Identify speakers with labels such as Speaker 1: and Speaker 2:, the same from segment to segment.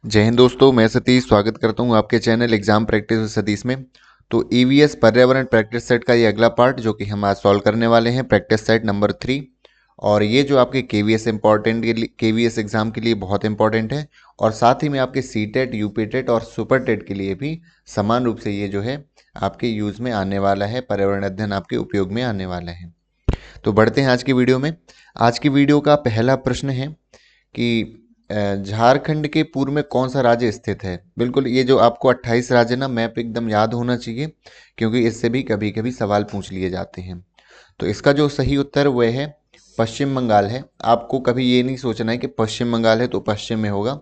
Speaker 1: जय हिंद दोस्तों, मैं सतीश स्वागत करता हूं आपके channel exam practice with Satish में। तो ईवीएस पर्यावरण प्रैक्टिस सेट का ये अगला पार्ट जो कि हम आज सॉल्व करने वाले हैं, प्रैक्टिस सेट नंबर 3। और ये जो आपके केवीएस केवीएस एग्जाम के लिए बहुत इंपॉर्टेंट है, और साथ ही में आपके सीटेट, यूपीटेट और सुपर टेट के लिए भी समान रूप से ये जो है आपके यूज में आने वाला है, पर्यावरण अध्ययन आपके उपयोग में आने वाला है। तो बढ़ते हैं आज की वीडियो में। आज की वीडियो का पहला प्रश्न है कि झारखंड के पूर्व में कौन सा राज्य स्थित है। बिल्कुल, ये जो आपको 28 राज्य ना मैप एकदम याद होना चाहिए, क्योंकि इससे भी कभी कभी सवाल पूछ लिए जाते हैं। तो इसका जो सही उत्तर वह है पश्चिम बंगाल है। आपको कभी ये नहीं सोचना है कि पश्चिम बंगाल है तो पश्चिम में होगा।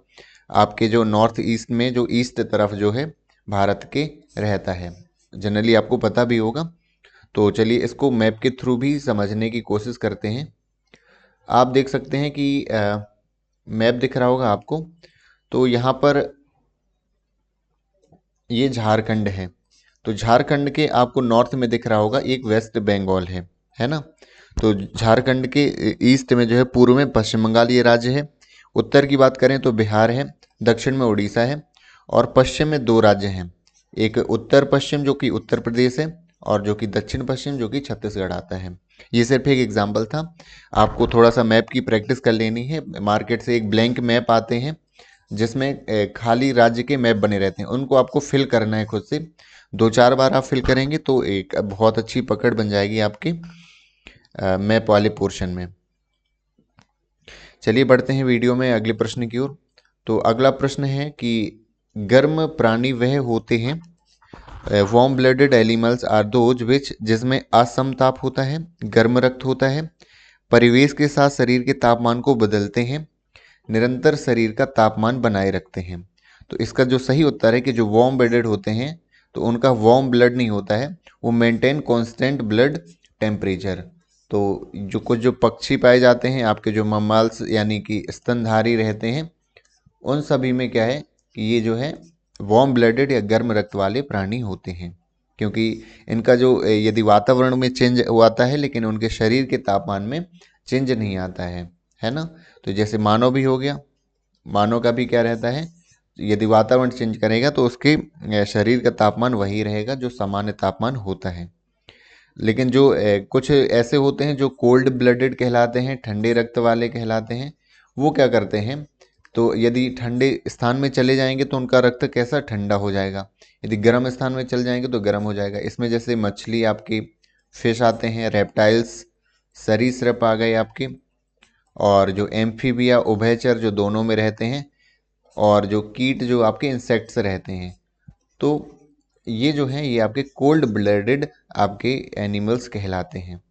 Speaker 1: आपके जो नॉर्थ ईस्ट में जो ईस्ट तरफ जो है भारत के रहता है, जनरली आपको पता भी होगा। तो चलिए इसको मैप के थ्रू भी समझने की कोशिश करते हैं। आप देख सकते हैं कि मैप दिख रहा होगा आपको। तो यहाँ पर ये झारखंड है। तो झारखंड के आपको नॉर्थ में दिख रहा होगा एक वेस्ट बंगाल है ना। तो झारखंड के ईस्ट में जो है, पूर्व में पश्चिम बंगाल ये राज्य है। उत्तर की बात करें तो बिहार है, दक्षिण में उड़ीसा है, और पश्चिम में दो राज्य हैं। एक उत्तर पश्चिम जो कि उत्तर प्रदेश है, और जो कि दक्षिण पश्चिम जो कि छत्तीसगढ़ आता है। ये सिर्फ एक एग्जाम्पल था। आपको थोड़ा सा मैप की प्रैक्टिस कर लेनी है। मार्केट से एक ब्लैंक मैप आते हैं जिसमें खाली राज्य के मैप बने रहते हैं, उनको आपको फिल करना है खुद से। दो चार बार आप फिल करेंगे तो एक बहुत अच्छी पकड़ बन जाएगी आपके मैप वाले पोर्शन में। चलिए बढ़ते हैं वीडियो में अगले प्रश्न की ओर। तो अगला प्रश्न है कि गर्म प्राणी वह होते हैं, warm blooded animals are those which, जिसमें असमताप होता है, गर्म रक्त होता है, परिवेश के साथ शरीर के तापमान को बदलते हैं, निरंतर शरीर का तापमान बनाए रखते हैं। तो इसका जो सही उत्तर है कि जो वार्म ब्लडेड होते हैं तो उनका वार्म ब्लड नहीं होता है, वो मेंटेन कांस्टेंट ब्लड टेम्परेचर। तो जो कुछ जो पक्षी पाए जाते हैं आपके, जो ममाल्स यानी कि स्तनधारी रहते हैं, उन सभी में क्या है कि ये जो है वार्म ब्लडेड या गर्म रक्त वाले प्राणी होते हैं। क्योंकि इनका जो यदि वातावरण में चेंज आता है लेकिन उनके शरीर के तापमान में चेंज नहीं आता है ना। तो जैसे मानव भी हो गया, मानव का भी क्या रहता है, यदि वातावरण चेंज करेगा तो उसके शरीर का तापमान वही रहेगा जो सामान्य तापमान होता है। लेकिन जो कुछ ऐसे होते हैं जो कोल्ड ब्लडेड कहलाते हैं, ठंडे रक्त वाले कहलाते हैं। वो क्या करते हैं, तो यदि ठंडे स्थान में चले जाएंगे तो उनका रक्त कैसा ठंडा हो जाएगा, यदि गर्म स्थान में चले जाएंगे तो गर्म हो जाएगा। इसमें जैसे मछली आपकी, फिश आते हैं, रेप्टाइल्स, सरीसृप आ गए आपके, और जो एम्फीबिया, उभयचर जो दोनों में रहते हैं, और जो कीट जो आपके इंसेक्ट्स रहते हैं। तो ये जो हैं ये आपके कोल्ड ब्लडेड आपके एनिमल्स कहलाते हैं।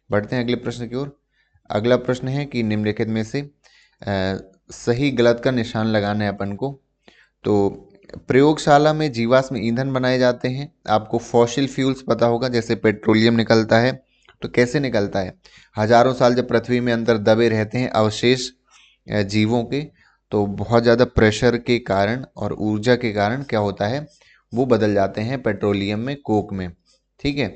Speaker 1: बढ़ते हैं अगले प्रश्न की ओर। अगला प्रश्न है कि निम्नलिखित में से सही गलत का निशान लगाना है अपन को। तो प्रयोगशाला में जीवाश्म ईंधन बनाए जाते हैं। आपको फॉसिल फ्यूल्स पता होगा, जैसे पेट्रोलियम निकलता है। तो कैसे निकलता है, हजारों साल जब पृथ्वी में अंदर दबे रहते हैं अवशेष जीवों के, तो बहुत ज़्यादा प्रेशर के कारण और ऊर्जा के कारण क्या होता है, वो बदल जाते हैं पेट्रोलियम में, कोक में। ठीक है।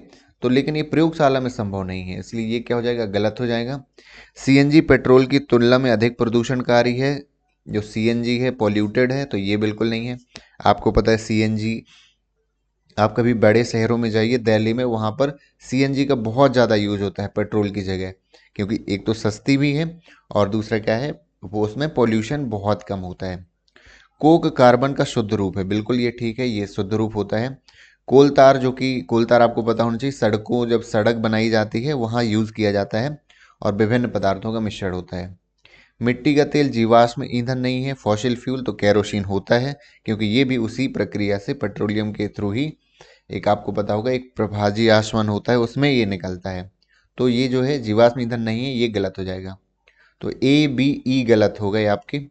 Speaker 1: तो लेकिन ये प्रयोगशाला में संभव नहीं है, इसलिए ये क्या हो जाएगा, गलत हो जाएगा। सीएनजी पेट्रोल की तुलना में अधिक प्रदूषणकारी है। जो सीएनजी है पॉल्यूटेड है, तो ये बिल्कुल नहीं है। आपको पता है सीएनजी, आप कभी बड़े शहरों में जाइए, दिल्ली में, वहाँ पर सीएनजी का बहुत ज़्यादा यूज होता है पेट्रोल की जगह, क्योंकि एक तो सस्ती भी है और दूसरा क्या है, वो उसमें पॉल्यूशन बहुत कम होता है। कोक कार्बन का शुद्ध रूप है, बिल्कुल ये ठीक है, ये शुद्ध रूप होता है। कोल तार, जो कि कोल तार आपको पता होना चाहिए, सड़कों, जब सड़क बनाई जाती है वहाँ यूज़ किया जाता है, और विभिन्न पदार्थों का मिश्रण होता है। मिट्टी का तेल जीवाश्म ईंधन नहीं है, फॉसिल फ्यूल तो केरोसिन होता है, क्योंकि ये भी उसी प्रक्रिया से पेट्रोलियम के थ्रू ही, एक आपको पता होगा एक प्रभाजी आसवन होता है उसमें ये निकलता है। तो ये जो है जीवाश्म ईंधन नहीं है, ये गलत हो जाएगा। तो ए बी ई गलत हो गए आपके,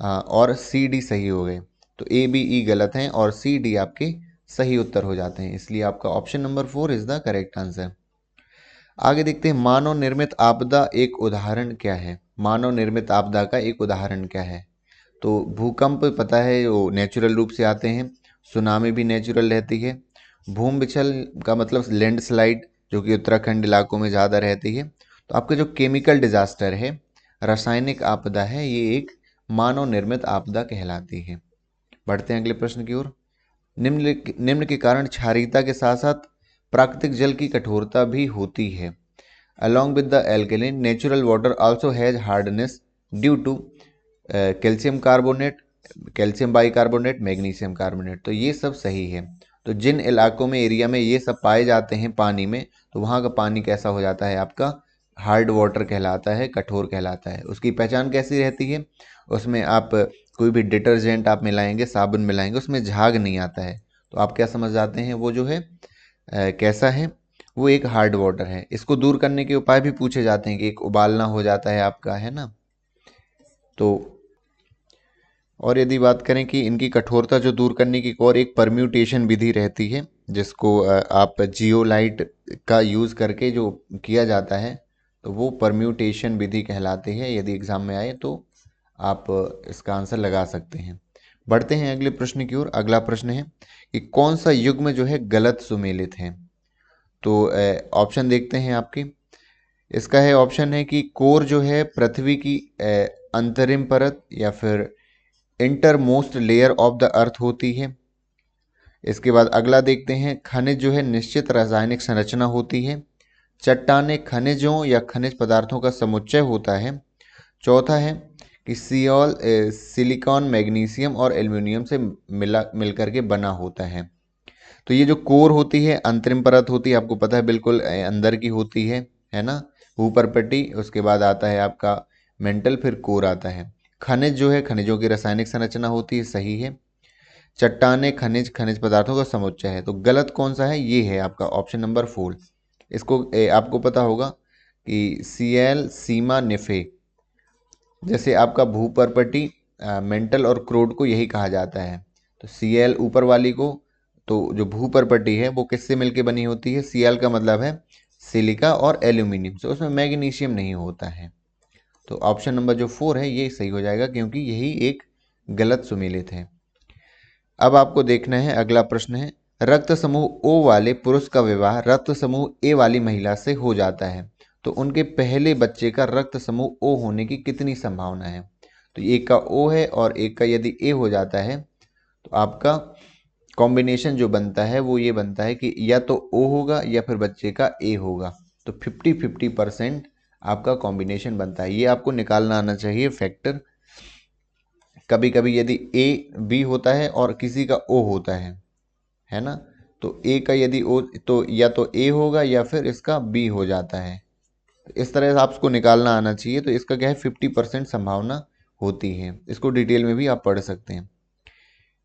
Speaker 1: और सी डी सही हो गए। तो ए बी ई गलत हैं और सी डी आपके सही उत्तर हो जाते हैं, इसलिए आपका option number 4 is the correct answer. आगे देखते हैं, मानव निर्मित आपदा एक उदाहरण क्या है। मानव निर्मित आपदा का एक उदाहरण क्या है। तो भूकंप पता है, वो नेचुरल रूप से आते हैं। सुनामी भी नेचुरल रहती है। भूम विचल का मतलब लैंडस्लाइड, जो कि उत्तराखंड इलाकों में ज़्यादा रहती है। तो आपका जो केमिकल डिजास्टर है, रासायनिक आपदा है, ये एक मानव निर्मित आपदा कहलाती है। बढ़ते हैं अगले प्रश्न की ओर। निम्न के कारण क्षारीयता के साथ साथ प्राकृतिक जल की कठोरता भी होती है। Along with the alkaline, natural water also has hardness due to calcium carbonate, calcium bicarbonate, magnesium carbonate. तो ये सब सही है। तो जिन इलाकों में, एरिया में ये सब पाए जाते हैं पानी में, तो वहाँ का पानी कैसा हो जाता है आपका? हार्ड वाटर कहलाता है, कठोर कहलाता है। उसकी पहचान कैसी रहती है? उसमें आप कोई भी डिटर्जेंट आप मिलाएंगे, साबुन मिलाएंगे, उसमें झाग नहीं आता है। तो आप क्या समझ जाते हैं वो जो है कैसा है? वो एक हार्ड वाटर है। इसको दूर करने के उपाय भी पूछे जाते हैं कि एक उबालना हो जाता है आपका, है ना। तो और यदि बात करें कि इनकी कठोरता जो दूर करने की और एक परम्यूटेशन विधि रहती है, जिसको आप जियोलाइट का यूज़ करके जो किया जाता है, तो वो परम्यूटेशन विधि कहलाती है। यदि एग्ज़ाम में आए तो आप इसका आंसर लगा सकते हैं। बढ़ते हैं अगले प्रश्न की ओर। अगला प्रश्न है कि कौन सा युग्म जो है गलत सुमेलित है? तो ऑप्शन देखते हैं आपके। इसका है ऑप्शन है कि कोर जो है पृथ्वी की अंतरिम परत या फिर इंटरमोस्ट लेयर ऑफ द अर्थ होती है। इसके बाद अगला देखते हैं, खनिज जो है निश्चित रासायनिक संरचना होती है। चट्टानें खनिजों या खनिज पदार्थों का समुच्चय होता है। चौथा है कि सिलिकॉन मैग्नीशियम और एल्युमिनियम से मिलकर के बना होता है। तो ये जो कोर होती है, अंतरिम परत होती है, आपको पता है बिल्कुल अंदर की होती है ना, ऊपर पट्टी, उसके बाद आता है आपका मेंटल, फिर कोर आता है। खनिज जो है खनिजों की रासायनिक संरचना होती है, सही है। चट्टानें खनिज पदार्थों का समुच्चय है। तो गलत कौन सा है? ये है आपका ऑप्शन नंबर 4। इसको आपको पता होगा कि सीएल सीमा निफे, जैसे आपका भूपर्पटी मेंटल और क्रोड को यही कहा जाता है। तो सीएल ऊपर वाली को, तो जो भूपर्पटी है वो किससे मिलके बनी होती है? सीएल का मतलब है सिलिका और एल्यूमिनियम से, उसमें मैग्नीशियम नहीं होता है। तो ऑप्शन नंबर जो 4 है ये सही हो जाएगा, क्योंकि यही एक गलत सुमेलित है। अब आपको देखना है अगला प्रश्न है, रक्त समूह ओ वाले पुरुष का विवाह रक्त समूह ए वाली महिला से हो जाता है, तो उनके पहले बच्चे का रक्त समूह ओ होने की कितनी संभावना है? तो एक का ओ है और एक का यदि ए हो जाता है, तो आपका कॉम्बिनेशन जो बनता है वो ये बनता है कि या तो ओ होगा या फिर बच्चे का ए होगा। तो 50-50% आपका कॉम्बिनेशन बनता है। ये आपको निकालना आना चाहिए फैक्टर। कभी कभी यदि ए बी होता है और किसी का ओ होता है ना, तो ए का यदि ओ, तो या तो ए होगा या फिर इसका बी हो जाता है। तो इस तरह से आपको निकालना आना चाहिए। तो इसका क्या है, 50% संभावना होती है। इसको डिटेल में भी आप पढ़ सकते हैं।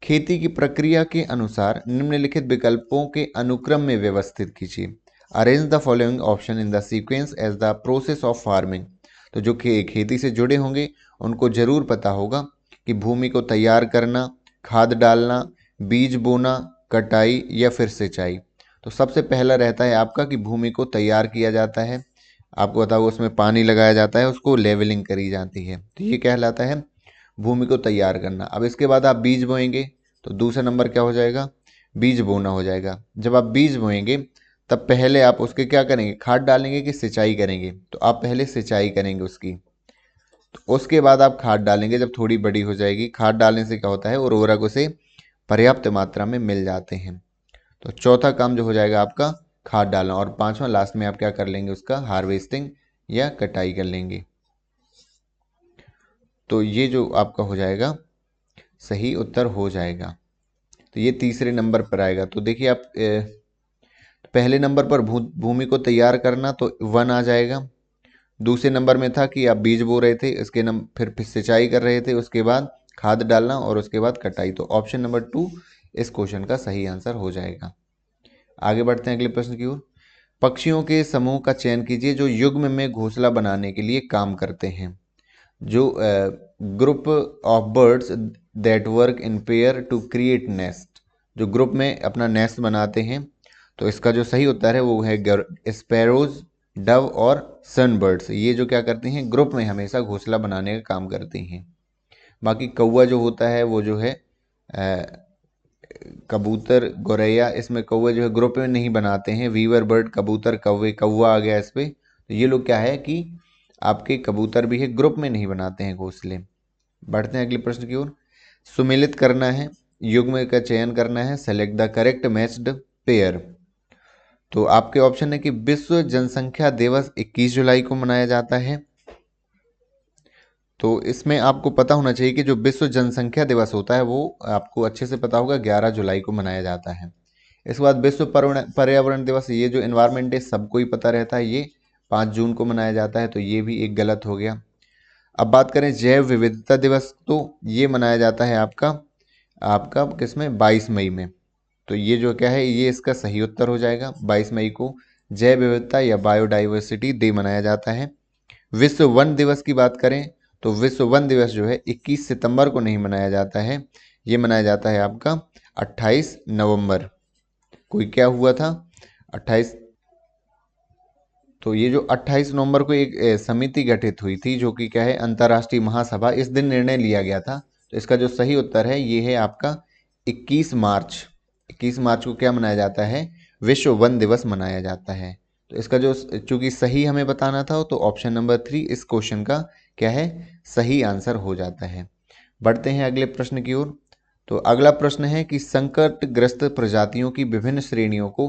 Speaker 1: खेती की प्रक्रिया के अनुसार निम्नलिखित विकल्पों के अनुक्रम में व्यवस्थित कीजिए। Arrange the following option in the sequence as the process of farming. तो जो खेती से जुड़े होंगे उनको जरूर पता होगा कि भूमि को तैयार करना, खाद डालना, बीज बोना, कटाई या फिर सिंचाई। तो सबसे पहला रहता है आपका कि भूमि को तैयार किया जाता है। आपको बताओ, उसमें पानी लगाया जाता है, उसको लेवलिंग करी जाती है, तो ये कहलाता है भूमि को तैयार करना। अब इसके बाद आप बीज बोएंगे, तो दूसरा नंबर क्या हो जाएगा? बीज बोना हो जाएगा। जब आप बीज बोएंगे तब पहले आप उसके क्या करेंगे? खाद डालेंगे कि सिंचाई करेंगे? तो आप पहले सिंचाई करेंगे उसकी, तो उसके बाद आप खाद डालेंगे जब थोड़ी बड़ी हो जाएगी। खाद डालने से क्या होता है, उर्वरक उसे पर्याप्त मात्रा में मिल जाते हैं। तो चौथा काम जो हो जाएगा आपका खाद डालना, और पांचवा लास्ट में आप क्या कर लेंगे? उसका हार्वेस्टिंग या कटाई कर लेंगे। तो ये जो आपका हो जाएगा सही उत्तर हो जाएगा। तो ये तीसरे नंबर पर आएगा। तो देखिए आप पहले नंबर पर भूमि को तैयार करना, तो 1 आ जाएगा। दूसरे नंबर में था कि आप बीज बो रहे थे, इसके फिर सिंचाई कर रहे थे, उसके बाद खाद डालना और उसके बाद कटाई। तो ऑप्शन नंबर 2 इस क्वेश्चन का सही आंसर हो जाएगा। आगे बढ़ते हैं अगले प्रश्न की ओर। पक्षियों के समूह का चयन कीजिए जो युग्म में घोंसला बनाने के लिए काम करते हैं। जो group of birds that work in pair to create nest, जो ग्रुप में अपना नेस्ट बनाते हैं। तो इसका जो सही उत्तर है वो है स्पैरोज, डव और सनबर्ड्स। ये जो क्या करते हैं, ग्रुप में हमेशा घोंसला बनाने का काम करते हैं। बाकी कौवा जो होता है वो जो है कबूतर, गौरैया, इसमें कौवे जो है ग्रुप में नहीं बनाते हैं। वीवर बर्ड, कबूतर, कौवे, कौवा आ गया इस पे। तो ये लोग क्या है कि आपके कबूतर भी है, ग्रुप में नहीं बनाते हैं घोंसले। बढ़ते हैं अगले प्रश्न की ओर। सुमेलित करना है, युग्म का चयन करना है, select the correct matched pair. तो आपके ऑप्शन है कि विश्व जनसंख्या दिवस 21 जुलाई को मनाया जाता है। तो इसमें आपको पता होना चाहिए कि जो विश्व जनसंख्या दिवस होता है वो आपको अच्छे से पता होगा 11 जुलाई को मनाया जाता है। इसके बाद विश्व पर्यावरण दिवस, ये जो एनवायरमेंट डे सबको ही पता रहता है, ये 5 जून को मनाया जाता है, तो ये भी एक गलत हो गया। अब बात करें जैव विविधता दिवस, तो ये मनाया जाता है आपका आपका किसमें, 22 मई में। तो ये जो क्या है, ये इसका सही उत्तर हो जाएगा। 22 मई को जैव विविधता या बायोडाइवर्सिटी डे मनाया जाता है। विश्व वन दिवस की बात करें तो विश्व वन दिवस जो है 21 सितंबर को नहीं मनाया जाता है, ये मनाया जाता है आपका 28 नवंबर। कोई क्या हुआ था 28, तो ये जो 28 नवंबर को एक समिति गठित हुई थी जो कि क्या है, अंतर्राष्ट्रीय महासभा, इस दिन निर्णय लिया गया था। तो इसका जो सही उत्तर है ये है आपका 21 मार्च। 21 मार्च को क्या मनाया जाता है, विश्व वन दिवस मनाया जाता है। तो इसका जो चूंकि सही हमें बताना था तो ऑप्शन नंबर 3 इस क्वेश्चन का क्या है, सही आंसर हो जाता है। बढ़ते हैं अगले प्रश्न की ओर। तो अगला प्रश्न है कि संकटग्रस्त प्रजातियों की विभिन्न श्रेणियों को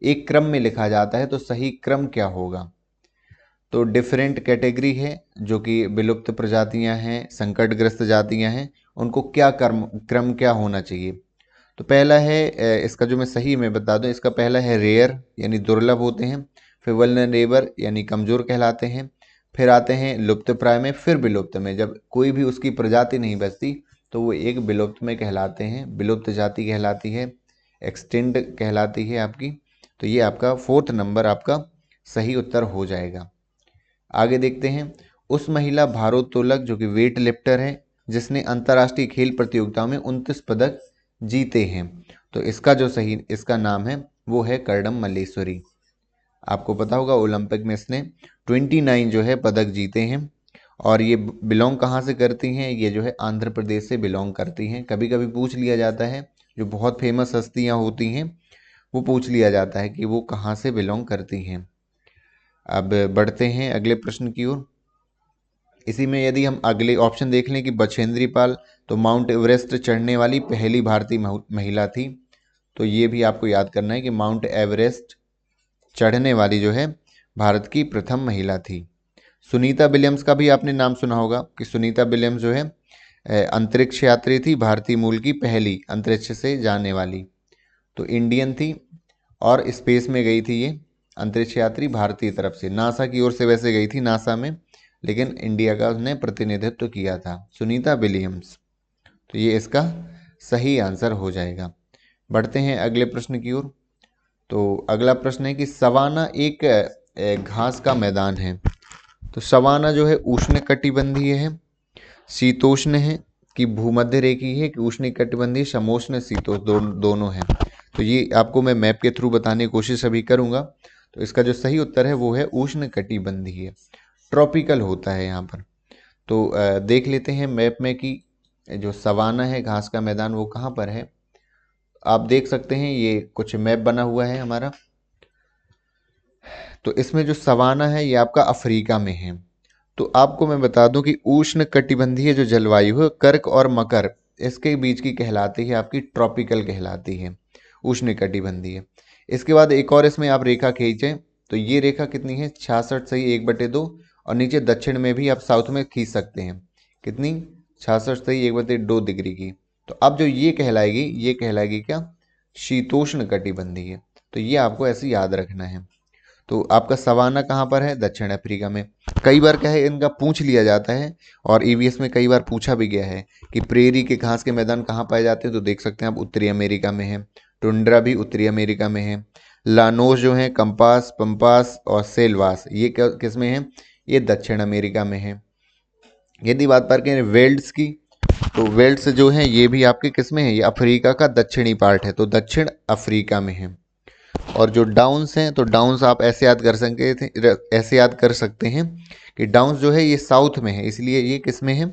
Speaker 1: एक क्रम में लिखा जाता है, तो सही क्रम क्या होगा। तो डिफरेंट कैटेगरी है, जो कि विलुप्त प्रजातियां हैं, संकटग्रस्त जातियां हैं, उनको क्या क्रम क्या होना चाहिए। तो पहला है इसका जो मैं बता दूं, इसका पहला है रेयर यानी दुर्लभ होते हैं, फिर वल्नरेबल यानी कमज़ोर कहलाते हैं, फिर आते हैं लुप्त प्राय में, फिर विलुप्त में। जब कोई भी उसकी प्रजाति नहीं बचती तो वो एक विलुप्त में कहलाते हैं, विलुप्त जाति कहलाती है, एक्सटिंक्ट कहलाती है आपकी। तो ये आपका 4th नंबर आपका सही उत्तर हो जाएगा। आगे देखते हैं, उस महिला भारोत्तोलक जो कि वेट लिफ्टर है जिसने अंतर्राष्ट्रीय खेल प्रतियोगिताओं में 29 पदक जीते हैं, तो इसका जो सही इसका नाम है वो है कर्डम मल्लेश्वरी। आपको पता होगा ओलंपिक में इसने 29 जो है पदक जीते हैं, और ये बिलोंग कहाँ से करती हैं, ये जो है आंध्र प्रदेश से बिलोंग करती हैं। कभी कभी पूछ लिया जाता है, जो बहुत फेमस हस्तियाँ होती हैं वो पूछ लिया जाता है कि वो कहाँ से बिलोंग करती हैं। अब बढ़ते हैं अगले प्रश्न की ओर। इसी में यदि हम अगले ऑप्शन देख लें कि बछेंद्री पाल, तो माउंट एवरेस्ट चढ़ने वाली पहली भारतीय महिला थी। तो ये भी आपको याद करना है कि माउंट एवरेस्ट चढ़ने वाली जो है भारत की प्रथम महिला थी। सुनीता विलियम्स का भी आपने नाम सुना होगा कि सुनीता विलियम्स जो है अंतरिक्ष यात्री थी, भारतीय मूल की पहली अंतरिक्ष से जाने वाली। तो इंडियन थी और स्पेस में गई थी ये अंतरिक्ष यात्री, भारतीय तरफ से, नासा की ओर से वैसे गई थी नासा में, लेकिन इंडिया का उसने प्रतिनिधित्व किया था, सुनीता विलियम्स। तो ये इसका सही आंसर हो जाएगा। बढ़ते हैं अगले प्रश्न की ओर। तो अगला प्रश्न है कि सवाना एक घास का मैदान है। तो सवाना जो है उष्णकटिबंधीय है, शीतोष्ण है, कि भूमध्य रेखीय है, कि उष्णकटिबंधीय, समोष्ण, शीतोष्ण दोनों है। तो ये आपको मैं मैप के थ्रू बताने की कोशिश अभी करूंगा। तो इसका जो सही उत्तर है वो है उष्णकटिबंधीय, ट्रॉपिकल होता है यहाँ पर। तो देख लेते हैं मैप में कि जो सवाना है घास का मैदान वो कहाँ पर है। आप देख सकते हैं ये कुछ मैप बना हुआ है हमारा। तो इसमें जो सवाना है ये आपका अफ्रीका में है। तो आपको मैं बता दूं कि उष्ण कटिबंधीय जो जलवायु है कर्क और मकर इसके बीच की कहलाती है आपकी ट्रॉपिकल कहलाती है, उष्ण कटिबंधीय। इसके बाद एक और इसमें आप रेखा खींचें तो ये रेखा कितनी है, 66 सही 1/2, और नीचे दक्षिण में भी आप साउथ में खींच सकते हैं, कितनी, 66 सही 1/2 डिग्री की। तो अब जो ये कहलाएगी क्या, शीतोष्ण कटिबंधीय। तो ये आपको ऐसे याद रखना है। तो आपका सवाना कहाँ पर है, दक्षिण अफ्रीका में। कई बार क्या है इनका पूछ लिया जाता है, और ईवीएस में कई बार पूछा भी गया है कि प्रेरी के घास के मैदान कहाँ पाए जाते हैं। तो देख सकते हैं आप उत्तरी अमेरिका में है, टुंड्रा भी उत्तरी अमेरिका में है, लानोस जो है, कंपास, पंपास और सेलवास ये किस में है, ये दक्षिण अमेरिका में है। यदि बात पर करें वेल्ड्स की, तो वेल्ड्स जो है ये भी आपके किस में है, ये अफ्रीका का दक्षिणी पार्ट है, तो दक्षिण अफ्रीका में है। और जो डाउन्स हैं, तो डाउन्स आप ऐसे याद कर सकते हैं कि डाउन्स जो है ये साउथ में है, इसलिए ये किस में है,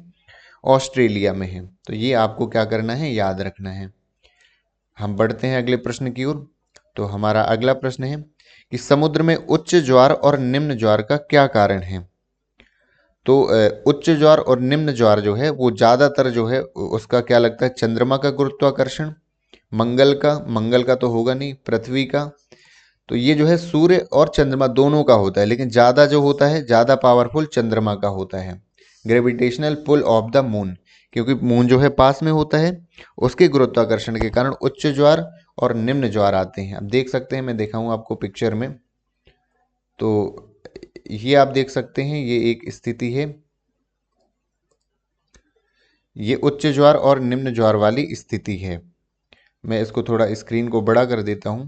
Speaker 1: ऑस्ट्रेलिया में है। तो ये आपको क्या करना है, याद रखना है। हम बढ़ते हैं अगले प्रश्न की ओर। तो हमारा अगला प्रश्न है कि समुद्र में उच्च ज्वार और निम्न ज्वार का क्या कारण है। तो उच्च ज्वार और निम्न ज्वार जो है वो ज़्यादातर जो है उसका क्या लगता है, चंद्रमा का गुरुत्वाकर्षण, मंगल का तो होगा नहीं, पृथ्वी का। तो ये जो है सूर्य और चंद्रमा दोनों का होता है, लेकिन ज़्यादा जो होता है, ज़्यादा पावरफुल चंद्रमा का होता है। Gravitational pull of the moon, क्योंकि मून जो है पास में होता है, उसके गुरुत्वाकर्षण के कारण उच्च ज्वार और निम्न ज्वार आते हैं। अब देख सकते हैं, मैं दिखाऊं आपको पिक्चर में, तो ये आप देख सकते हैं, ये एक स्थिति है, ये उच्च ज्वार और निम्न ज्वार वाली स्थिति है। मैं इसको थोड़ा स्क्रीन को बड़ा कर देता हूं।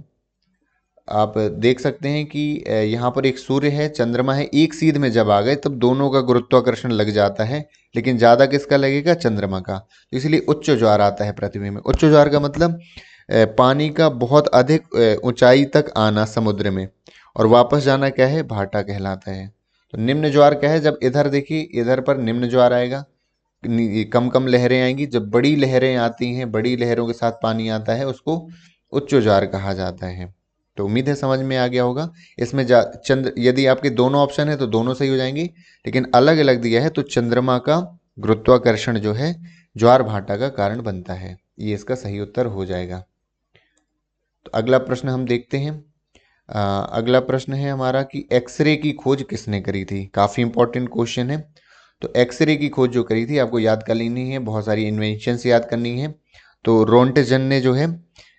Speaker 1: आप देख सकते हैं कि यहाँ पर एक सूर्य है, चंद्रमा है, एक सीध में जब आ गए तब दोनों का गुरुत्वाकर्षण लग जाता है, लेकिन ज़्यादा किसका लगेगा, चंद्रमा का। तो इसलिए उच्च ज्वार आता है पृथ्वी में। उच्च ज्वार का मतलब पानी का बहुत अधिक ऊंचाई तक आना समुद्र में, और वापस जाना क्या है, भाटा कहलाता है। तो निम्न ज्वार क्या है, जब इधर देखिए, इधर पर निम्न ज्वार आएगा, कम कम लहरें आएंगी। जब बड़ी लहरें आती हैं, बड़ी लहरों के साथ पानी आता है, उसको उच्च ज्वार कहा जाता है। तो उम्मीद है समझ में आ गया होगा। इसमें चंद्र, यदि आपके दोनों ऑप्शन है तो दोनों सही हो जाएंगे, लेकिन अलग अलग दिया है तो चंद्रमा का गुरुत्वाकर्षण जो है ज्वार भाटा का कारण बनता है, ये इसका सही उत्तर हो जाएगा। तो अगला प्रश्न हम देखते हैं। अगला प्रश्न है हमारा कि एक्सरे की खोज किसने करी थी। काफ़ी इंपॉर्टेंट क्वेश्चन है। तो एक्सरे की खोज जो करी थी, आपको याद कर लेनी है, बहुत सारी इन्वेंशंस याद करनी है। तो रोंटजन ने जो है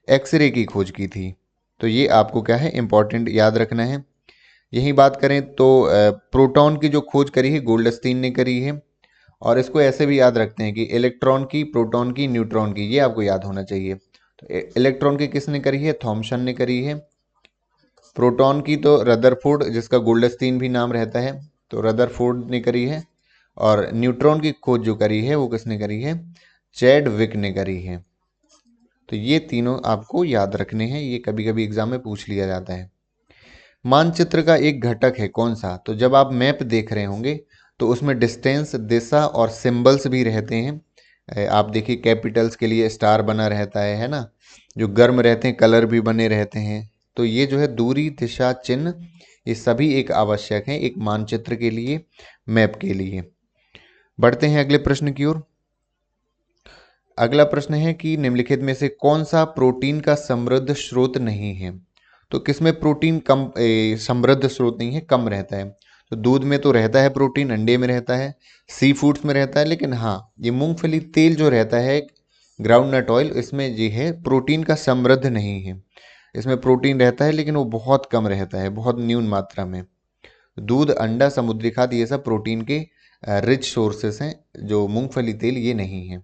Speaker 1: एक्सरे की खोज की थी। तो ये आपको क्या है, इंपॉर्टेंट याद रखना है। यही बात करें तो प्रोटॉन की जो खोज करी है गोल्डस्टीन ने करी है। और इसको ऐसे भी याद रखते हैं कि इलेक्ट्रॉन की, प्रोटॉन की, न्यूट्रॉन की, ये आपको याद होना चाहिए। तो इलेक्ट्रॉन की किसने करी है, थॉमसन ने करी है। प्रोटॉन की तो रदरफोर्ड, जिसका गोल्डस्टीन भी नाम रहता है, तो रदरफोर्ड ने करी है। और न्यूट्रॉन की खोज जो करी है वो किसने करी है, चैडविक ने करी है। तो ये तीनों आपको याद रखने हैं, ये कभी कभी एग्जाम में पूछ लिया जाता है। मानचित्र का एक घटक है कौन सा। तो जब आप मैप देख रहे होंगे तो उसमें डिस्टेंस, दिशा और सिंबल्स भी रहते हैं। आप देखिए कैपिटल्स के लिए स्टार बना रहता है ना। जो गर्म रहते हैं कलर भी बने रहते हैं। तो ये जो है दूरी, दिशा, चिन्ह, ये सभी एक आवश्यक है एक मानचित्र के लिए, मैप के लिए। बढ़ते हैं अगले प्रश्न की ओर। अगला प्रश्न है कि निम्नलिखित में से कौन सा प्रोटीन का समृद्ध स्रोत नहीं है। तो किसमें प्रोटीन कम समृद्ध स्रोत नहीं है, कम रहता है। तो दूध में तो रहता है प्रोटीन, अंडे में रहता है, सी फूड्स में रहता है, लेकिन हाँ ये मूंगफली तेल जो रहता है, ग्राउंड नट ऑयल, इसमें ये है प्रोटीन का समृद्ध नहीं है। इसमें प्रोटीन रहता है लेकिन वो बहुत कम रहता है, बहुत न्यून मात्रा में। दूध, अंडा, समुद्री खाद्य, ये सब प्रोटीन के रिच सोर्सेस हैं, जो मूंगफली तेल ये नहीं है।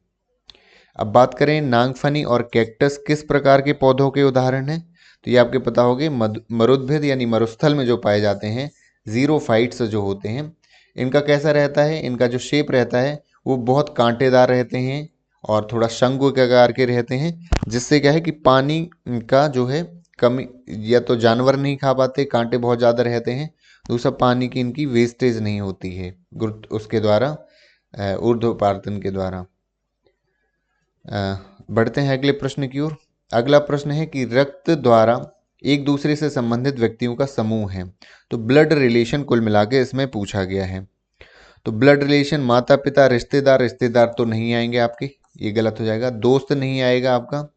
Speaker 1: अब बात करें नागफनी और कैक्टस किस प्रकार के पौधों के उदाहरण हैं। तो ये आपके पता होंगे, मरुद्भिद यानी मरुस्थल में जो पाए जाते हैं, जीरोफाइट्स जो होते हैं। इनका कैसा रहता है, इनका जो शेप रहता है वो बहुत कांटेदार रहते हैं और थोड़ा शंकु के आकार के रहते हैं, जिससे क्या है कि पानी का जो है कमी, या तो जानवर नहीं खा पाते, कांटे बहुत ज़्यादा रहते हैं, दूसरा पानी की इनकी वेस्टेज नहीं होती है उसके द्वारा, ऊर्ध्वपातन के द्वारा। बढ़ते हैं अगले प्रश्न की ओर। अगला प्रश्न है कि रक्त द्वारा एक दूसरे से संबंधित व्यक्तियों का समूह है। तो ब्लड रिलेशन कुल मिला के इसमें पूछा गया है। तो ब्लड रिलेशन माता पिता, रिश्तेदार, रिश्तेदार तो नहीं आएंगे आपके, ये गलत हो जाएगा। दोस्त नहीं आएगा आपका।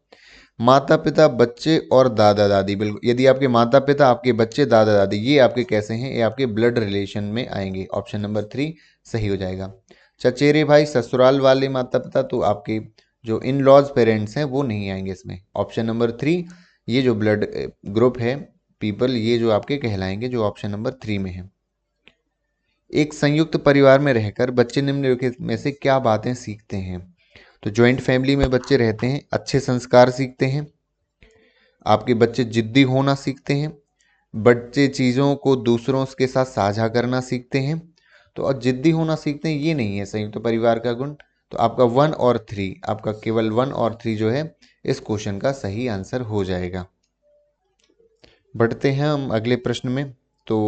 Speaker 1: माता पिता, बच्चे और दादा दादी, बिल्कुल, यदि आपके माता पिता, आपके बच्चे, दादा दादी, ये आपके कैसे हैं, ये आपके ब्लड रिलेशन में आएंगे। ऑप्शन नंबर 3 सही हो जाएगा। चचेरे भाई, ससुराल वाले माता पिता, तो आपके जो इन लॉज पेरेंट्स हैं वो नहीं आएंगे इसमें। ऑप्शन नंबर 3 ये जो ब्लड ग्रुप है, पीपल, ये जो आपके कहलाएंगे, जो ऑप्शन नंबर 3 में है। एक संयुक्त परिवार में रहकर बच्चे निम्नलिखित में से क्या बातें सीखते हैं। तो ज्वाइंट फैमिली में बच्चे रहते हैं, अच्छे संस्कार सीखते हैं, आपके बच्चे जिद्दी होना सीखते हैं, बच्चे चीज़ों को दूसरों के साथ साझा करना सीखते हैं। तो और जिद्दी होना सीखते हैं ये नहीं है संयुक्त परिवार का गुण। तो आपका 1 और 3, आपका केवल 1 और 3 जो है इस क्वेश्चन का सही आंसर हो जाएगा। बढ़ते हैं हम अगले प्रश्न में। तो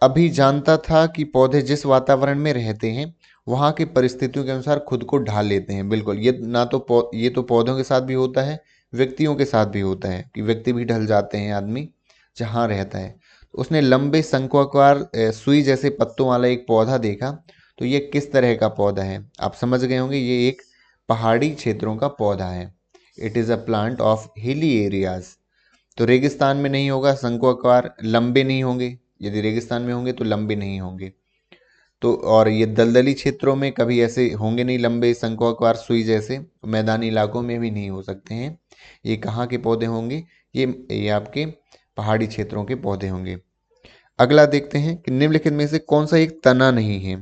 Speaker 1: अभी जानता था कि पौधे जिस वातावरण में रहते हैं वहाँ की परिस्थितियों के अनुसार खुद को ढाल लेते हैं। बिल्कुल, ये ना तो ये तो पौधों के साथ भी होता है, व्यक्तियों के साथ भी होता है कि व्यक्ति भी ढल जाते हैं, आदमी जहाँ रहता है। उसने लंबे शंक्वाकार सुई जैसे पत्तों वाला एक पौधा देखा। तो ये किस तरह का पौधा है? आप समझ गए होंगे, ये एक पहाड़ी क्षेत्रों का पौधा है। It is a plant of hilly areas. तो रेगिस्तान में नहीं होगा, शंक्वाकार लंबे नहीं होंगे, यदि रेगिस्तान में होंगे तो लंबे नहीं होंगे। तो और ये दलदली क्षेत्रों में कभी ऐसे होंगे नहीं लंबे शंक्वाकार सुई जैसे, मैदानी इलाकों में भी नहीं हो सकते हैं। ये कहाँ के पौधे होंगे? ये आपके पहाड़ी क्षेत्रों के पौधे होंगे। अगला देखते हैं कि निम्नलिखित में से कौन सा एक तना नहीं है।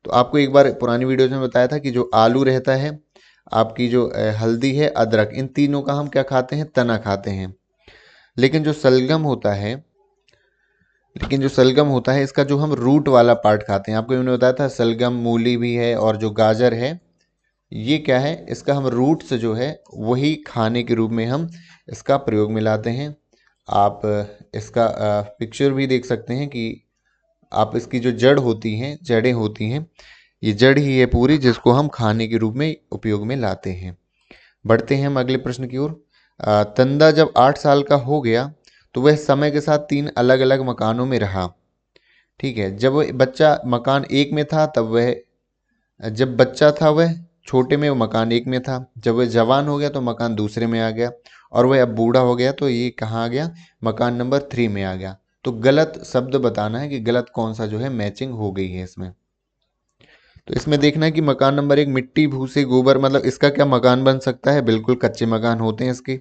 Speaker 1: तो आपको एक बार पुरानी वीडियोज में बताया था कि जो आलू रहता है, आपकी जो हल्दी है, अदरक, इन तीनों का हम क्या खाते हैं? तना खाते हैं। लेकिन जो सलगम होता है इसका जो हम रूट वाला पार्ट खाते हैं, आपको मैंने बताया था सलगम, मूली भी है और जो गाजर है, ये क्या है? इसका हम रूट से जो है वही खाने के रूप में हम इसका प्रयोग में लाते हैं। आप इसका पिक्चर भी देख सकते हैं कि आप इसकी जो जड़ें होती हैं, ये जड़ ही है पूरी जिसको हम खाने के रूप में उपयोग में लाते हैं। बढ़ते हैं हम अगले प्रश्न की ओर। तंदा जब 8 साल का हो गया तो वह समय के साथ 3 अलग अलग मकानों में रहा। ठीक है, जब वह बच्चा मकान एक में था तब वह जब बच्चा था वह छोटे में, वो मकान एक में था। जब वह जवान हो गया तो मकान दूसरे में आ गया, और वह अब बूढ़ा हो गया तो ये कहाँ आ गया? मकान नंबर 3 में आ गया। तो गलत शब्द बताना है कि गलत कौन सा जो है मैचिंग हो गई है इसमें। तो इसमें देखना है कि मकान नंबर 1 मिट्टी, भूसे, गोबर, मतलब इसका क्या मकान बन सकता है? बिल्कुल कच्चे मकान होते हैं इसके।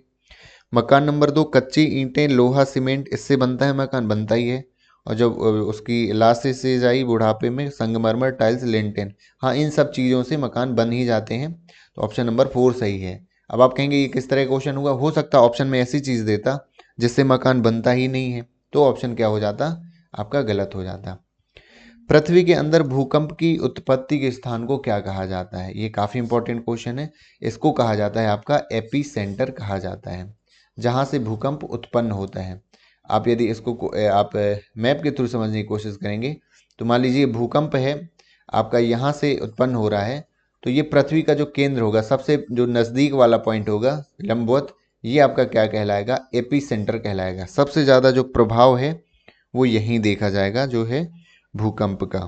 Speaker 1: मकान नंबर 2 कच्ची ईंटें, लोहा, सीमेंट, इससे बनता है मकान, बनता ही है। और जब उसकी लास्ट से जाई बुढ़ापे में, संगमरमर, टाइल्स, लिंटेन, हाँ इन सब चीज़ों से मकान बन ही जाते हैं। तो ऑप्शन नंबर 4 सही है। अब आप कहेंगे ये किस तरह का क्वेश्चन हुआ? हो सकता है ऑप्शन में ऐसी चीज़ देता जिससे मकान बनता ही नहीं है, तो ऑप्शन क्या हो जाता? आपका गलत हो जाता। पृथ्वी के अंदर भूकंप की उत्पत्ति के स्थान को क्या कहा जाता है? ये काफ़ी इंपॉर्टेंट क्वेश्चन है। इसको कहा जाता है आपका एपी सेंटर कहा जाता है, जहाँ से भूकंप उत्पन्न होता है। आप यदि इसको आप मैप के थ्रू समझने की कोशिश करेंगे तो मान लीजिए भूकंप है आपका, यहाँ से उत्पन्न हो रहा है, तो ये पृथ्वी का जो केंद्र होगा, सबसे जो नज़दीक वाला पॉइंट होगा लंबवत, ये आपका क्या कहलाएगा? एपी सेंटर कहलाएगा। सबसे ज़्यादा जो प्रभाव है वो यहीं देखा जाएगा, जो है भूकंप का।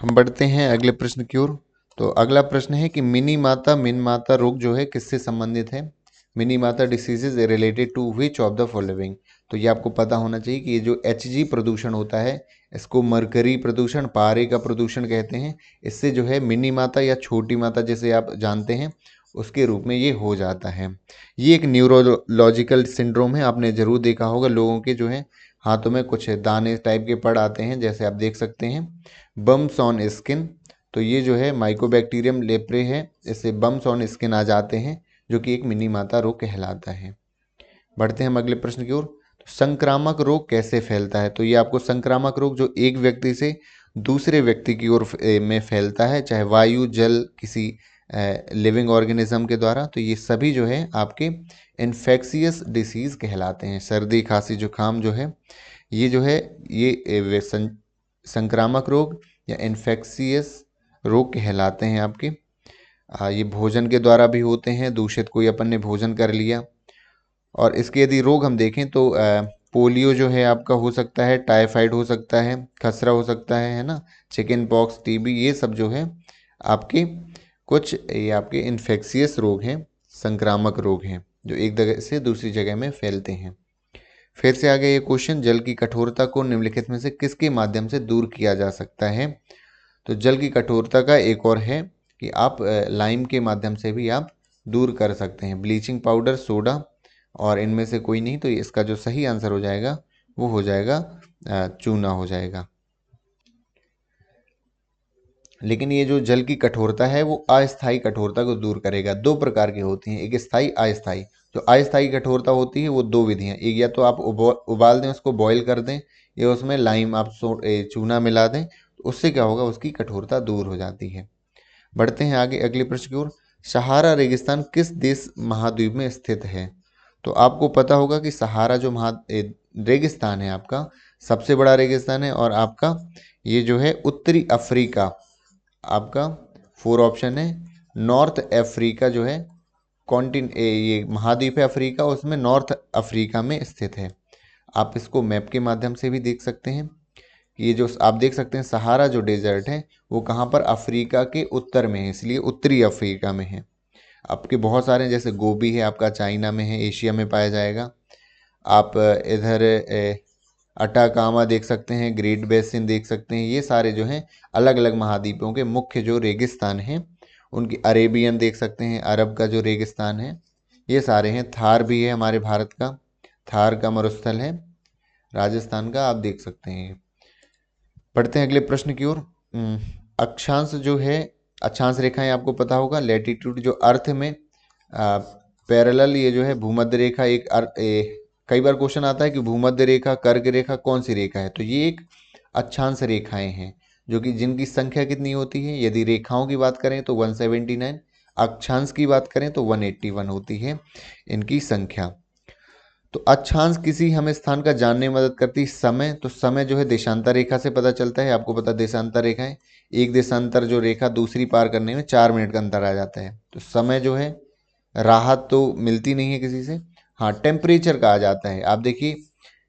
Speaker 1: हम बढ़ते हैं अगले प्रश्न की ओर। तो अगला प्रश्न है कि मिनी माता मिन माता रोग जो है किससे संबंधित है? Minamata diseases related to which of the following? तो ये आपको पता होना चाहिए कि ये जो एचजी प्रदूषण होता है, इसको मरकरी प्रदूषण, पारे का प्रदूषण कहते हैं। इससे जो है मिनी माता या छोटी माता जिसे आप जानते हैं, उसके रूप में ये हो जाता है। ये एक न्यूरोलॉजिकल सिंड्रोम है। आपने जरूर देखा होगा लोगों के जो है हाथों में कुछ दाने टाइप के पड़ आते हैं, जैसे आप देख सकते हैं बम्स ऑन स्किन। तो ये जो है माइकोबैक्टीरियम लेप्रे है, इससे बम्स ऑन स्किन आ जाते हैं, जो कि एक मिनी माता रोग कहलाता है। बढ़ते हैं हम अगले प्रश्न की ओर। तो संक्रामक रोग कैसे फैलता है? तो ये आपको संक्रामक रोग जो एक व्यक्ति से दूसरे व्यक्ति की ओर में फैलता है, चाहे वायु, जल, किसी लिविंग ऑर्गेनिज्म के द्वारा, तो ये सभी जो है आपके इन्फेक्शियस डिसीज कहलाते हैं। सर्दी, खांसी, जुकाम जो है ये जो है ये संक्रामक रोग या इन्फेक्शियस रोग कहलाते हैं आपके। ये भोजन के द्वारा भी होते हैं, दूषित कोई अपन ने भोजन कर लिया। और इसके यदि रोग हम देखें तो पोलियो जो है आपका हो सकता है, टाइफाइड हो सकता है, खसरा हो सकता है ना, चिकन पॉक्स, टीबी, ये सब जो है आपके कुछ ये आपके इन्फेक्शियस रोग हैं, संक्रामक रोग हैं, जो एक जगह से दूसरी जगह में फैलते हैं। फिर से आगे ये क्वेश्चन, जल की कठोरता को निम्नलिखित में से किसके माध्यम से दूर किया जा सकता है? तो जल की कठोरता का एक और है कि आप लाइम के माध्यम से भी आप दूर कर सकते हैं, ब्लीचिंग पाउडर, सोडा, और इनमें से कोई नहीं। तो इसका जो सही आंसर हो जाएगा वो हो जाएगा चूना हो जाएगा। लेकिन ये जो जल की कठोरता है वो अस्थायी कठोरता को दूर करेगा। दो प्रकार की होती हैं, एक स्थायी, अस्थायी। जो अस्थायी कठोरता होती है वो दो विधियां, एक या तो आप उबाल दें, उसको बॉईल कर दें, या उसमें लाइम आप चूना मिला दें, तो उससे क्या होगा? उसकी कठोरता दूर हो जाती है। बढ़ते हैं आगे अगले प्रश्न की ओर। सहारा रेगिस्तान किस देश महाद्वीप में स्थित है? तो आपको पता होगा कि सहारा जो रेगिस्तान है आपका, सबसे बड़ा रेगिस्तान है, और आपका ये जो है उत्तरी अफ्रीका, आपका 4 ऑप्शन है। नॉर्थ अफ्रीका जो है ये महाद्वीप है अफ्रीका, उसमें नॉर्थ अफ्रीका में स्थित है। आप इसको मैप के माध्यम से भी देख सकते हैं। ये जो आप देख सकते हैं सहारा जो डेजर्ट है वो कहाँ पर, अफ्रीका के उत्तर में है, इसलिए उत्तरी अफ्रीका में है। आपके बहुत सारे जैसे गोबी है आपका चाइना में है, एशिया में पाया जाएगा। आप इधर अटाकामा देख सकते हैं, ग्रेट बेसिन देख सकते हैं, ये सारे जो हैं अलग अलग महाद्वीपों के मुख्य जो रेगिस्तान हैं उनकी, अरेबियन देख सकते हैं, अरब का जो रेगिस्तान है, ये सारे हैं। थार भी है हमारे भारत का, थार का मरुस्थल है राजस्थान का, आप देख सकते हैं। पढ़ते हैं अगले प्रश्न की ओर। अक्षांश जो है, अक्षांश रेखाएं आपको पता होगा, लैटिट्यूड जो अर्थ में पैरेलल, ये जो है भूमध्य रेखा एक कई बार क्वेश्चन आता है कि भूमध्य रेखा, कर्क रेखा कौन सी रेखा है, तो ये एक अक्षांश रेखाएं हैं जो कि जिनकी संख्या कितनी होती है, यदि रेखाओं की बात करें तो 179, अक्षांश की बात करें तो 181 होती है इनकी संख्या। तो अक्षांश किसी हमें स्थान का जानने में मदद करती है। समय, तो समय जो है देशांतर रेखा से पता चलता है, आपको पता देशांतर रेखा है, एक देशांतर जो रेखा दूसरी पार करने में 4 मिनट का अंतर आ जाता है। तो समय जो है, राहत तो मिलती नहीं है किसी से। हाँ, टेम्परेचर कहा जाता है। आप देखिए,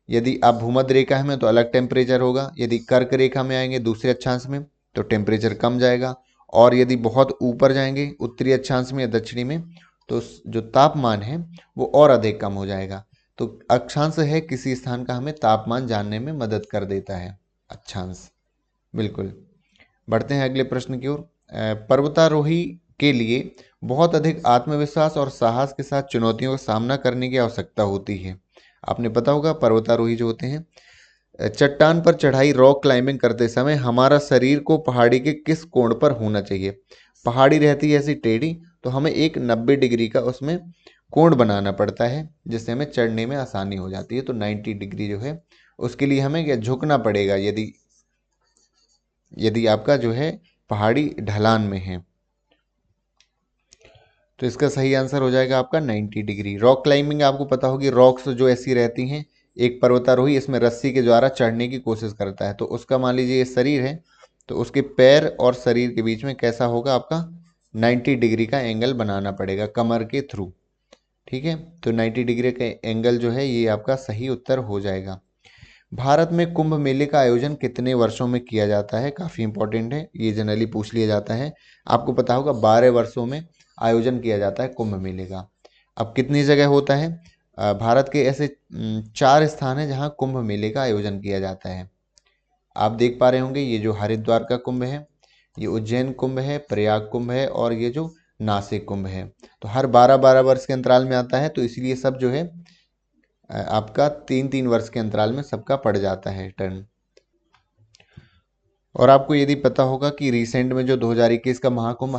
Speaker 1: यदि आप भूमध्य रेखा में तो अलग टेम्परेचर होगा, यदि कर्क रेखा में आएंगे दूसरे अक्षांश में तो टेम्परेचर कम जाएगा, और यदि बहुत ऊपर जाएंगे उत्तरी अक्षांश में या दक्षिणी में तो जो तापमान है वो और अधिक कम हो जाएगा। तो अक्षांश है किसी स्थान का हमें तापमान जानने में मदद कर देता है अक्षांश, बिल्कुल। बढ़ते हैं अगले प्रश्न की ओर। पर्वतारोही के लिए बहुत अधिक आत्मविश्वास और साहस के साथ चुनौतियों का सामना करने की आवश्यकता होती है। आपने पता होगा पर्वतारोही जो होते हैं, चट्टान पर चढ़ाई, रॉक क्लाइंबिंग करते समय हमारा शरीर को पहाड़ी के किस कोण पर होना चाहिए। पहाड़ी रहती है ऐसी टेढ़ी, तो हमें एक 90 डिग्री का उसमें कोण बनाना पड़ता है जिससे हमें चढ़ने में आसानी हो जाती है। तो 90 डिग्री जो है उसके लिए हमें क्या झुकना पड़ेगा, यदि यदि आपका जो है पहाड़ी ढलान में है। तो इसका सही आंसर हो जाएगा आपका 90 डिग्री। रॉक क्लाइंबिंग आपको पता होगी, रॉक्स जो ऐसी रहती हैं, एक पर्वतारोही इसमें रस्सी के द्वारा चढ़ने की कोशिश करता है, तो उसका मान लीजिए ये शरीर है, तो उसके पैर और शरीर के बीच में कैसा होगा, आपका 90 डिग्री का एंगल बनाना पड़ेगा कमर के थ्रू। ठीक है, तो 90 डिग्री का एंगल जो है ये आपका सही उत्तर हो जाएगा। भारत में कुंभ मेले का आयोजन कितने वर्षों में किया जाता है, काफ़ी इंपॉर्टेंट है, ये जनरली पूछ लिया जाता है। आपको पता होगा 12 वर्षों में आयोजन किया जाता है कुंभ मेले का। अब कितनी जगह होता है, भारत के ऐसे 4 स्थान हैं जहां कुंभ मेले का आयोजन किया जाता है। आप देख पा रहे होंगे, ये जो हरिद्वार का कुंभ है, ये उज्जैन कुंभ है, प्रयाग कुंभ है, और ये जो नासिक कुंभ है। तो हर 12-12 वर्ष के अंतराल में आता है, तो इसलिए सब जो है आपका 3-3 वर्ष के अंतराल में सबका पड़ जाता है टर्न। और आपको यदि पता होगा कि रिसेंट में जो 2021 का महाकुंभ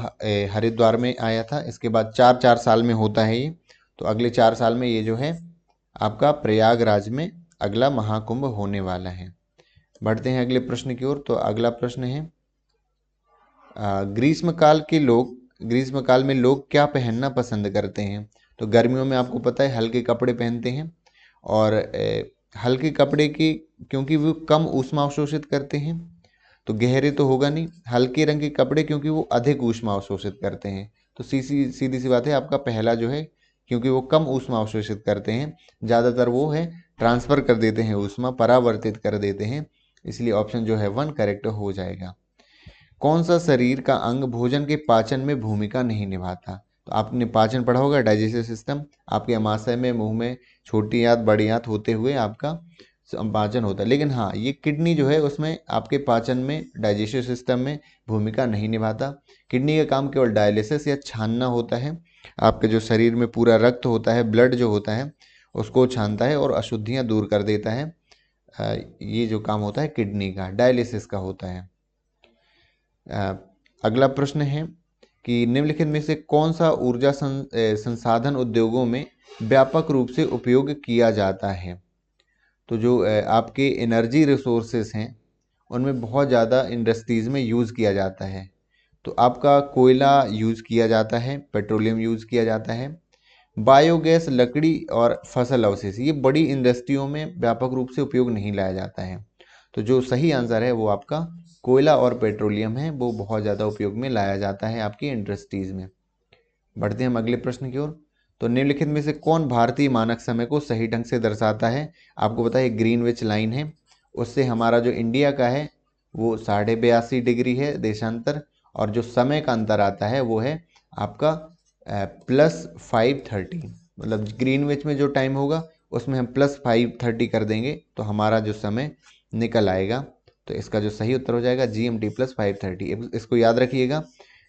Speaker 1: हरिद्वार में आया था, इसके बाद 4-4 साल में होता है ये, तो अगले 4 साल में ये जो है आपका प्रयागराज में अगला महाकुंभ होने वाला है। बढ़ते हैं अगले प्रश्न की ओर। तो अगला प्रश्न है, ग्रीष्म काल में लोग क्या पहनना पसंद करते हैं। तो गर्मियों में आपको पता है हल्के कपड़े पहनते हैं, और हल्के कपड़े की क्योंकि वो कम ऊष्मा अवशोषित करते हैं, तो गहरे तो होगा नहीं, हल्के रंग के कपड़े क्योंकि वो अधिक ऊष्मा अवशोषित करते हैं। तो सीधी सी बात है, आपका पहला जो है क्योंकि वो कम ऊष्मा अवशोषित करते हैं, ज़्यादातर वो है ट्रांसफ़र कर देते हैं ऊष्मा, परावर्तित कर देते हैं, इसलिए ऑप्शन जो है 1 करेक्ट हो जाएगा। कौन सा शरीर का अंग भोजन के पाचन में भूमिका नहीं निभाता। तो आपने पाचन पढ़ा होगा, डाइजेस्टिव सिस्टम, आपके आमाशय में, मुंह में छोटी आंत बड़ी आंत होते हुए आपका पाचन होता है, लेकिन हाँ ये किडनी जो है उसमें आपके पाचन में, डाइजेस्टिव सिस्टम में भूमिका नहीं निभाता। किडनी का काम केवल डायलिसिस या छानना होता है, आपके जो शरीर में पूरा रक्त होता है, ब्लड जो होता है उसको छानता है और अशुद्धियाँ दूर कर देता है। ये जो काम होता है किडनी का, डायलिसिस का होता है। अगला प्रश्न है कि निम्नलिखित में से कौन सा ऊर्जा संसाधन उद्योगों में व्यापक रूप से उपयोग किया जाता है। तो जो आपके एनर्जी रिसोर्सेस हैं उनमें बहुत ज़्यादा इंडस्ट्रीज़ में यूज़ किया जाता है। तो आपका कोयला यूज़ किया जाता है, पेट्रोलियम यूज़ किया जाता है, बायोगैस, लकड़ी और फसल अवशेष, ये बड़ी इंडस्ट्रियों में व्यापक रूप से उपयोग नहीं लाया जाता है। तो जो सही आंसर है वो आपका कोयला और पेट्रोलियम है, वो बहुत ज़्यादा उपयोग में लाया जाता है आपकी इंडस्ट्रीज़ में। बढ़ते हैं हम अगले प्रश्न की ओर। तो निम्नलिखित में से कौन भारतीय मानक समय को सही ढंग से दर्शाता है? आपको पता है ग्रीनविच लाइन है, उससे हमारा जो इंडिया का है वो 82.5 डिग्री है देशांतर, और जो समय का अंतर आता है वो है आपका +5:30, मतलब ग्रीनविच में जो टाइम होगा उसमें हम +5:30 कर देंगे तो हमारा जो समय निकल आएगा। तो इसका जो सही उत्तर हो जाएगा GMT +5:30। इसको याद रखिएगा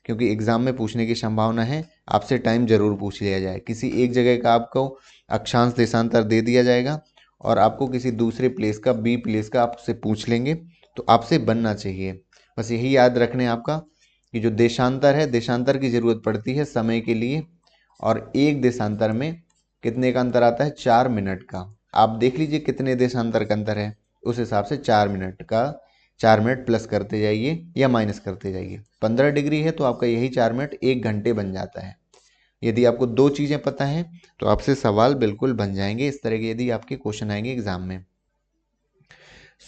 Speaker 1: क्योंकि एग्जाम में पूछने की संभावना है, आपसे टाइम जरूर पूछ लिया जाए। किसी एक जगह का आपको अक्षांश देशांतर दे दिया जाएगा और आपको किसी दूसरे प्लेस का, बी प्लेस का आपसे पूछ लेंगे, तो आपसे बनना चाहिए। बस यही याद रखने आपका कि जो देशांतर है, देशांतर की ज़रूरत पड़ती है समय के लिए, और एक देशांतर में कितने का अंतर आता है? 4 मिनट का। आप देख लीजिए कितने देशांतर का अंतर है, उस हिसाब से 4 मिनट का, 4 मिनट प्लस करते जाइए या माइनस करते जाइए। 15 डिग्री है तो आपका यही 4 मिनट 1 घंटे बन जाता है। यदि आपको दो चीज़ें पता हैं तो आपसे सवाल बिल्कुल बन जाएंगे इस तरह के, यदि आपके क्वेश्चन आएंगे एग्जाम में।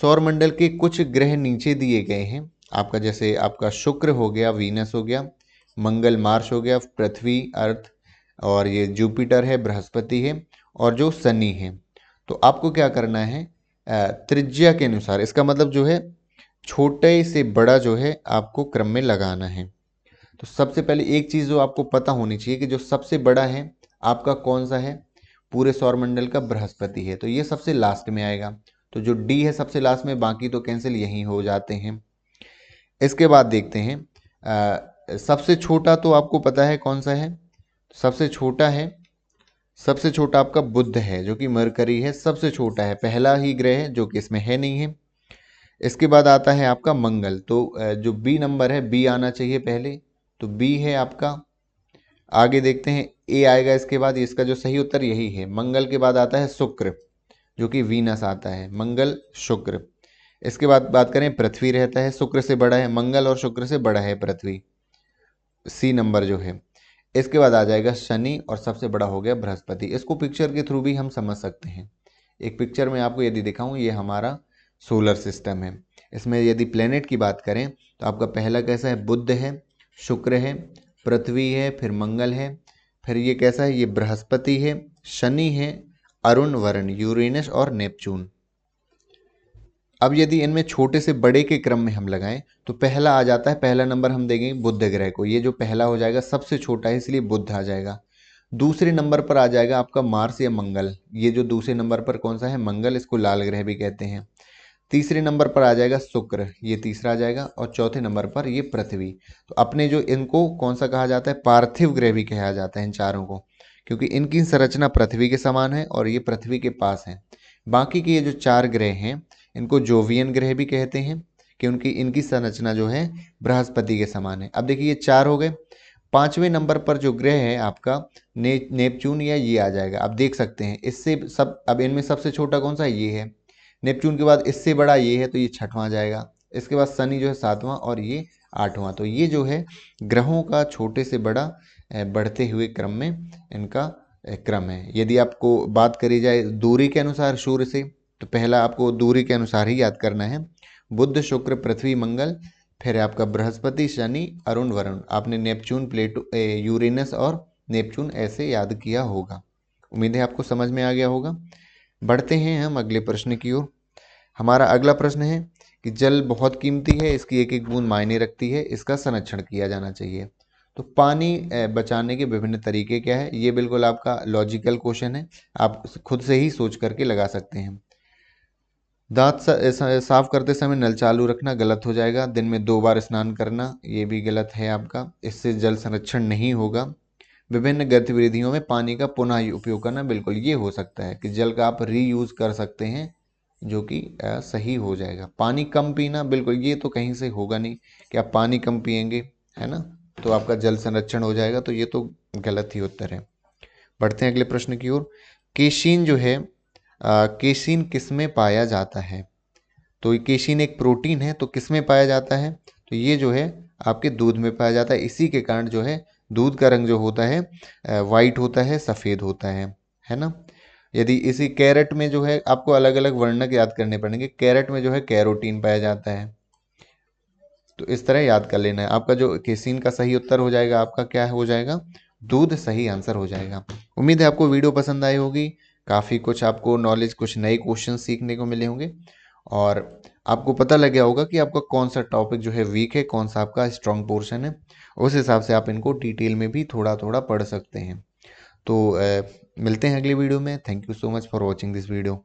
Speaker 1: सौरमंडल के कुछ ग्रह नीचे दिए गए हैं आपका, जैसे आपका शुक्र हो गया, वीनस हो गया, मंगल मार्स हो गया, पृथ्वी अर्थ, और ये जुपिटर है, बृहस्पति है, और जो शनि है। तो आपको क्या करना है, त्रिज्या के अनुसार, इसका मतलब जो है छोटे से बड़ा जो है आपको क्रम में लगाना है। तो सबसे पहले एक चीज़ जो आपको पता होनी चाहिए कि जो सबसे बड़ा है आपका कौन सा है, पूरे सौरमंडल का बृहस्पति है, तो ये सबसे लास्ट में आएगा। तो जो डी है सबसे लास्ट में, बाकी तो कैंसिल यहीं हो जाते हैं। इसके बाद देखते हैं सबसे छोटा, तो आपको पता है कौन सा है, सबसे छोटा है, सबसे छोटा आपका बुध है जो कि मरकरी है, सबसे छोटा है, पहला ही ग्रह है जो कि इसमें है नहीं है। इसके बाद आता है आपका मंगल, तो जो बी नंबर है, बी आना चाहिए पहले, तो बी है आपका। आगे देखते हैं ए आएगा इसके बाद, इसका जो सही उत्तर यही है। मंगल के बाद आता है शुक्र जो कि वीनस आता है, मंगल शुक्र। इसके बाद बात करें, पृथ्वी रहता है, शुक्र से बड़ा है, मंगल और शुक्र से बड़ा है पृथ्वी, सी नंबर जो है। इसके बाद आ जाएगा शनि, और सबसे बड़ा हो गया बृहस्पति। इसको पिक्चर के थ्रू भी हम समझ सकते हैं। एक पिक्चर में आपको यदि दिखाऊं, ये हमारा सोलर सिस्टम है, इसमें यदि प्लेनेट की बात करें तो आपका पहला कैसा है, बुध है, शुक्र है, पृथ्वी है, फिर मंगल है, फिर ये कैसा है, ये बृहस्पति है, शनि है, अरुण, वरुण, यूरेनस और नेपच्यून। अब यदि इनमें छोटे से बड़े के क्रम में हम लगाएं तो पहला आ जाता है, पहला नंबर हम देंगे बुध ग्रह को, ये जो पहला हो जाएगा सबसे छोटा है इसलिए बुध आ जाएगा। दूसरे नंबर पर आ जाएगा आपका मार्स या मंगल, ये जो दूसरे नंबर पर कौन सा है, मंगल, इसको लाल ग्रह भी कहते हैं। तीसरे नंबर पर आ जाएगा शुक्र, ये तीसरा आ जाएगा, और चौथे नंबर पर ये पृथ्वी। तो अपने जो इनको कौन सा कहा जाता है, पार्थिव ग्रह भी कहा जाता है इन चारों को, क्योंकि इनकी संरचना पृथ्वी के समान है और ये पृथ्वी के पास है। बाकी के ये जो चार ग्रह हैं इनको जोवियन ग्रह भी कहते हैं कि उनकी इनकी संरचना जो है बृहस्पति के समान है। अब देखिए ये चार हो गए। पांचवें नंबर पर जो ग्रह है आपका नेपच्यून, या ये आ जाएगा। आप देख सकते हैं इससे सब, अब इनमें सबसे छोटा कौन सा है, ये है। नेपच्यून के बाद इससे बड़ा ये है तो ये छठवां जाएगा। इसके बाद शनि जो है सातवां, और ये आठवां। तो ये जो है ग्रहों का छोटे से बड़ा बढ़ते हुए क्रम में इनका क्रम है। यदि आपको बात करी जाए दूरी के अनुसार सूर्य से, तो पहला आपको दूरी के अनुसार ही याद करना है, बुध, शुक्र, पृथ्वी, मंगल, फिर आपका बृहस्पति, शनि, अरुण, वरुण। आपने नेपच्यून, प्लेटो, यूरेनस और नेपच्यून ऐसे याद किया होगा। उम्मीद है आपको समझ में आ गया होगा। बढ़ते हैं हम अगले प्रश्न की ओर। हमारा अगला प्रश्न है कि जल बहुत कीमती है, इसकी एक एक बूंद मायने रखती है, इसका संरक्षण किया जाना चाहिए। तो पानी बचाने के विभिन्न तरीके क्या है, ये बिल्कुल आपका लॉजिकल क्वेश्चन है, आप खुद से ही सोच करके लगा सकते हैं। दांत साफ करते समय नल चालू रखना गलत हो जाएगा। दिन में 2 बार स्नान करना, ये भी गलत है आपका, इससे जल संरक्षण नहीं होगा। विभिन्न गतिविधियों में पानी का पुनः उपयोग करना, बिल्कुल ये हो सकता है कि जल का आप रीयूज कर सकते हैं, जो कि सही हो जाएगा। पानी कम पीना, बिल्कुल ये तो कहीं से होगा नहीं कि आप पानी कम पिएंगे, है ना, तो आपका जल संरक्षण हो जाएगा, तो ये तो गलत ही उत्तर है। बढ़ते हैं अगले प्रश्न की ओर। केशीन जो है, केशीन किस में पाया जाता है? तो केशीन एक प्रोटीन है, तो किस में पाया जाता है, तो ये जो है आपके दूध में पाया जाता है। इसी के कारण जो है दूध का रंग जो होता है वाइट होता है, सफ़ेद होता है ना। यदि इसी कैरेट में जो है, आपको अलग अलग वर्णक याद करने पड़ेंगे, कैरेट में जो है कैरोटीन पाया जाता है, तो इस तरह याद कर लेना है। आपका जो केसीन का सही उत्तर हो जाएगा, आपका क्या हो जाएगा, दूध सही आंसर हो जाएगा। उम्मीद है आपको वीडियो पसंद आई होगी, काफ़ी कुछ आपको नॉलेज, कुछ नए क्वेश्चन सीखने को मिले होंगे और आपको पता लग गया होगा कि आपका कौन सा टॉपिक जो है वीक है, कौन सा आपका स्ट्रॉन्ग पोर्शन है। उस हिसाब से आप इनको डिटेल में भी थोड़ा थोड़ा पढ़ सकते हैं। तो मिलते हैं अगली वीडियो में। Thank you so much for watching this video.